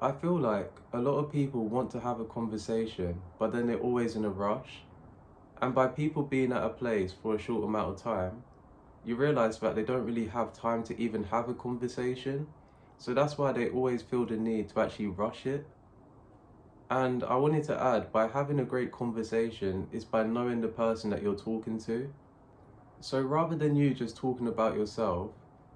I feel like a lot of people want to have a conversation, but then they're always in a rush. And by people being at a place for a short amount of time, you realize that they don't really have time to even have a conversation. So that's why they always feel the need to actually rush it. And I wanted to add, by having a great conversation is by knowing the person that you're talking to. So rather than you just talking about yourself,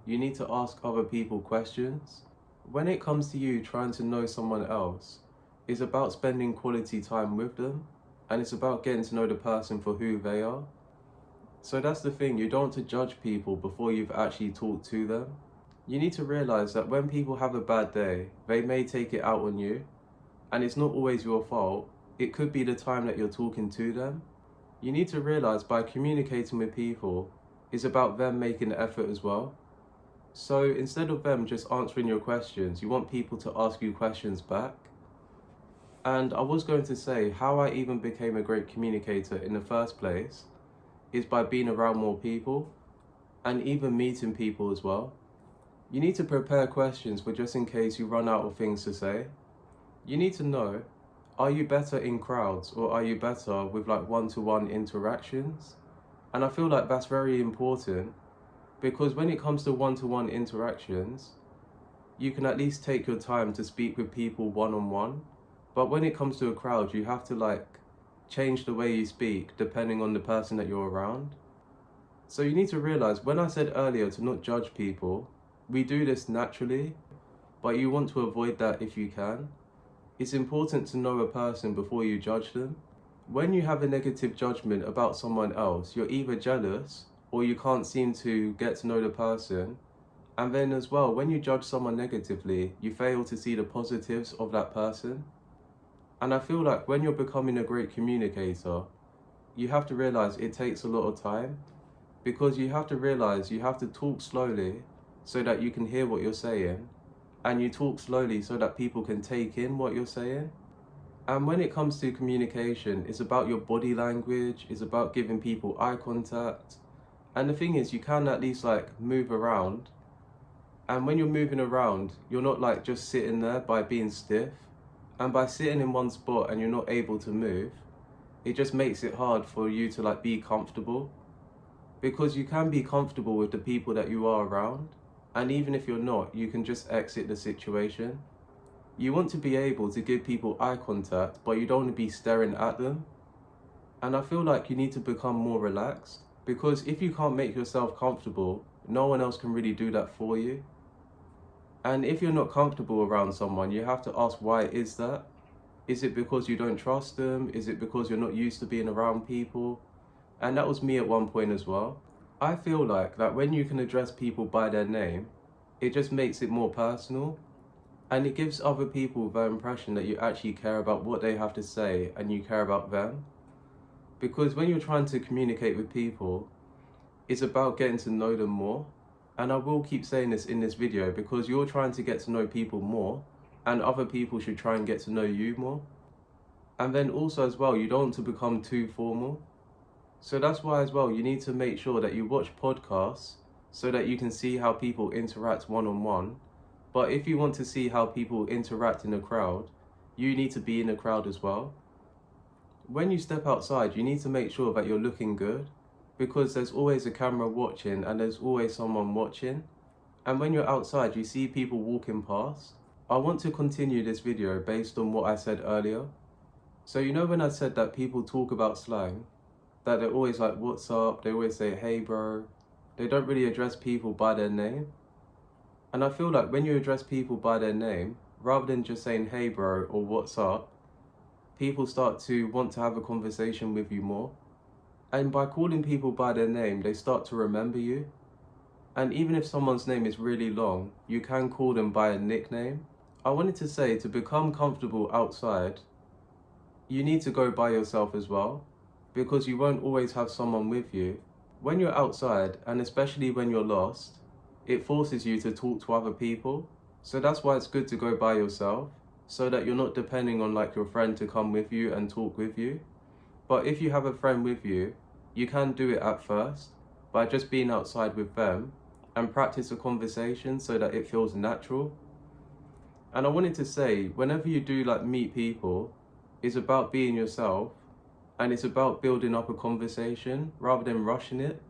you need to ask other people questions. When it comes to you trying to know someone else, it's about spending quality time with them, and it's about getting to know the person for who they are. So that's the thing, you don't want to judge people before you've actually talked to them. You need to realize that when people have a bad day, they may take it out on you, and it's not always your fault. It could be the time that you're talking to them. You need to realize by communicating with people, it's about them making the effort as well. So instead of them just answering your questions, you want people to ask you questions back. And I was going to say how I even became a great communicator in the first place is by being around more people and even meeting people as well. You need to prepare questions for just in case you run out of things to say. You need to know, are you better in crowds or are you better with like one-to-one interactions? And I feel like that's very important because when it comes to one-to-one interactions, you can at least take your time to speak with people one-on-one. But when it comes to a crowd, you have to like change the way you speak depending on the person that you're around. So you need to realize when I said earlier to not judge people, we do this naturally, but you want to avoid that if you can. It's important to know a person before you judge them. When you have a negative judgment about someone else, you're either jealous or you can't seem to get to know the person. And then as well, when you judge someone negatively, you fail to see the positives of that person. And I feel like when you're becoming a great communicator, you have to realize it takes a lot of time because you have to realize you have to talk slowly so that you can hear what you're saying, and you talk slowly so that people can take in what you're saying. And when it comes to communication, it's about your body language, it's about giving people eye contact. And the thing is, you can at least like move around. And when you're moving around, you're not like just sitting there by being stiff. And by sitting in one spot and you're not able to move, it just makes it hard for you to like be comfortable. Because you can be comfortable with the people that you are around. And even if you're not, you can just exit the situation. You want to be able to give people eye contact, but you don't want to be staring at them. And I feel like you need to become more relaxed, because if you can't make yourself comfortable, no one else can really do that for you. And if you're not comfortable around someone, you have to ask, why is that? Is it because you don't trust them? Is it because you're not used to being around people? And that was me at one point as well. I feel like that when you can address people by their name, it just makes it more personal. And it gives other people the impression that you actually care about what they have to say and you care about them. Because when you're trying to communicate with people, it's about getting to know them more. And I will keep saying this in this video because you're trying to get to know people more and other people should try and get to know you more. And then also as well, you don't want to become too formal. So that's why as well, you need to make sure that you watch podcasts so that you can see how people interact one-on-one. But if you want to see how people interact in a crowd, you need to be in a crowd as well. When you step outside, you need to make sure that you're looking good because there's always a camera watching and there's always someone watching. And when you're outside, you see people walking past. I want to continue this video based on what I said earlier. So you know when I said that people talk about slang, that they're always like, what's up? They always say, hey bro. They don't really address people by their name. And I feel like when you address people by their name, rather than just saying, hey bro, or what's up, people start to want to have a conversation with you more. And by calling people by their name, they start to remember you. And even if someone's name is really long, you can call them by a nickname. I wanted to say, to become comfortable outside, you need to go by yourself as well, because you won't always have someone with you. When you're outside, and especially when you're lost, it forces you to talk to other people. So that's why it's good to go by yourself, so that you're not depending on like your friend to come with you and talk with you. But if you have a friend with you, you can do it at first by just being outside with them and practice a conversation so that it feels natural. And I wanted to say, whenever you do like meet people, it's about being yourself and it's about building up a conversation rather than rushing it.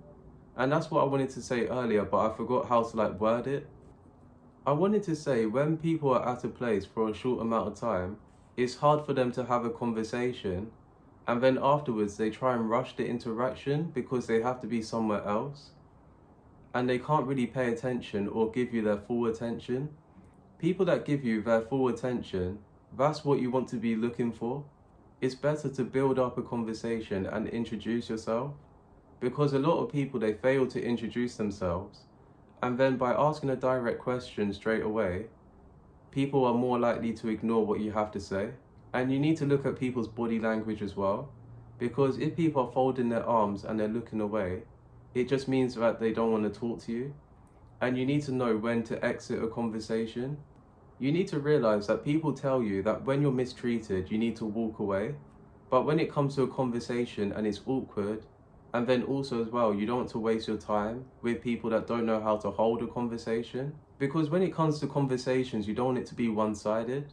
And that's what I wanted to say earlier, but I forgot how to like word it. I wanted to say, when people are at a place for a short amount of time, it's hard for them to have a conversation, and then afterwards they try and rush the interaction because they have to be somewhere else and they can't really pay attention or give you their full attention. People that give you their full attention, that's what you want to be looking for. It's better to build up a conversation and introduce yourself, because a lot of people, they fail to introduce themselves, and then by asking a direct question straight away, people are more likely to ignore what you have to say. And you need to look at people's body language as well, because if people are folding their arms and they're looking away, it just means that they don't want to talk to you. And you need to know when to exit a conversation. You need to realize that people tell you that when you're mistreated, you need to walk away. But when it comes to a conversation and it's awkward, and then also as well, you don't want to waste your time with people that don't know how to hold a conversation. Because when it comes to conversations, you don't want it to be one-sided.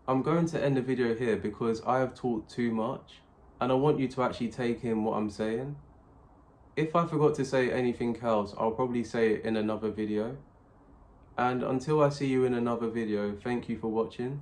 I'm going to end the video here because I have talked too much and I want you to actually take in what I'm saying. If I forgot to say anything else, I'll probably say it in another video. And until I see you in another video, thank you for watching.